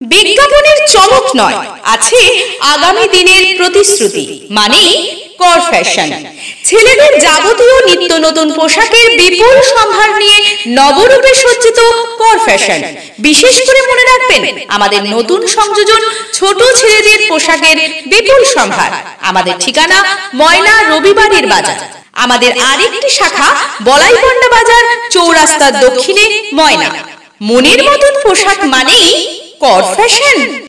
বিজ্ঞাপনের চমক নয়, আছে আগামী দিনের প্রতিশ্রুতি, মানেই কর ফ্যাশন। ছেলেদের যাবতীয় নিত্য নতুন পোশাকের বিপুল সম্ভার নিয়ে নবরূপে সজ্জিত কর ফ্যাশন। বিশেষ করে মনে রাখবেন, আমাদের নতুন সংযোজন ছোট ছেলেদের পোশাকের বিপুল সম্ভার। আমাদের ঠিকানা ময়না রবিবারের বাজার। আমাদের আরেকটি শাখা বলাইপন্ডা বাজার, চৌরাস্তার দক্ষিণে ময়না। মনের মতন পোশাক মানেই কর ফ্যাশন।